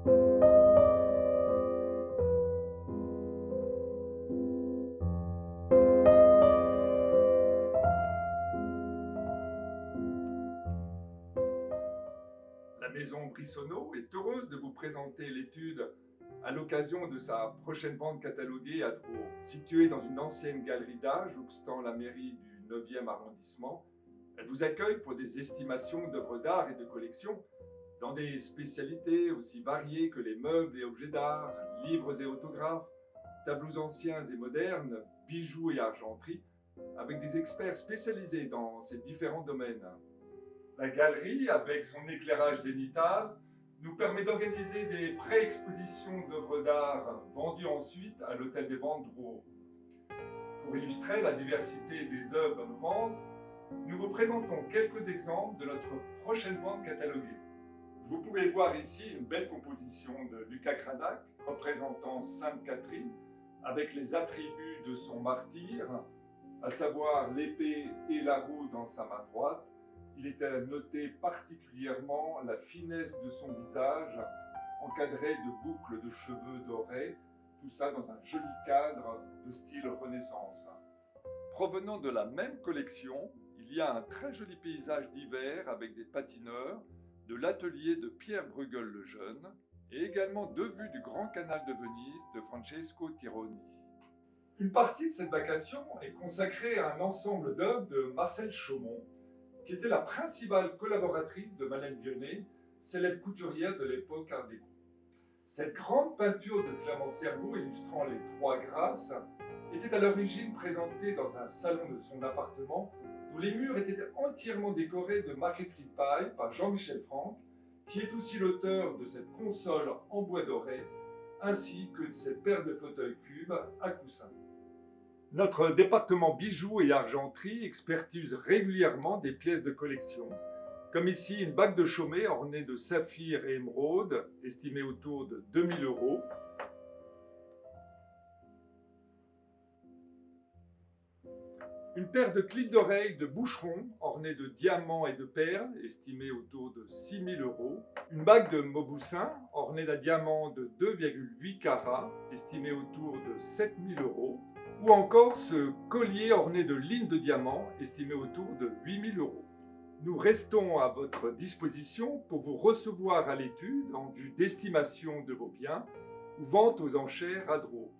La maison Brissonneau est heureuse de vous présenter l'étude à l'occasion de sa prochaine vente cataloguée à Drouot. Située dans une ancienne galerie d'art jouxtant la mairie du 9e arrondissement, elle vous accueille pour des estimations d'œuvres d'art et de collections dans des spécialités aussi variées que les meubles et objets d'art, livres et autographes, tableaux anciens et modernes, bijoux et argenterie, avec des experts spécialisés dans ces différents domaines. La galerie, avec son éclairage zénithal, nous permet d'organiser des pré-expositions d'œuvres d'art vendues ensuite à l'Hôtel des Ventes Drouot. Pour illustrer la diversité des œuvres dans nos ventes, nous vous présentons quelques exemples de notre prochaine vente cataloguée. Vous pouvez voir ici une belle composition de Lucas Cranach représentant Sainte Catherine avec les attributs de son martyr, à savoir l'épée et la roue dans sa main droite. Il est à noter particulièrement la finesse de son visage, encadré de boucles de cheveux dorés, tout ça dans un joli cadre de style Renaissance. Provenant de la même collection, il y a un très joli paysage d'hiver avec des patineurs, de l'atelier de Pierre Bruegel le Jeune, et également deux vues du Grand Canal de Venise de Francesco Tironi. Une partie de cette vacation est consacrée à un ensemble d'œuvres de Marcel Chaumont, qui était la principale collaboratrice de Malène Vionnet, célèbre couturière de l'époque Art déco. Cette grande peinture de Clément Cerveau illustrant les Trois Grâces était à l'origine présentée dans un salon de son appartement dont les murs étaient entièrement décorés de maqueterie de paille par Jean-Michel Franck, qui est aussi l'auteur de cette console en bois doré, ainsi que de cette paire de fauteuils cubes à coussins. Notre département bijoux et argenterie expertise régulièrement des pièces de collection, comme ici une bague de Chaumet ornée de saphir et émeraude, estimée autour de 2000 €. Une paire de clips d'oreilles de Boucheron ornée de diamants et de perles, estimée autour de 6000 €. Une bague de Mauboussin ornée d'un diamant de 2,8 carats, estimée autour de 7000 €. Ou encore ce collier orné de lignes de diamants, estimé autour de 8000 €. Nous restons à votre disposition pour vous recevoir à l'étude en vue d'estimation de vos biens ou vente aux enchères à Drouot.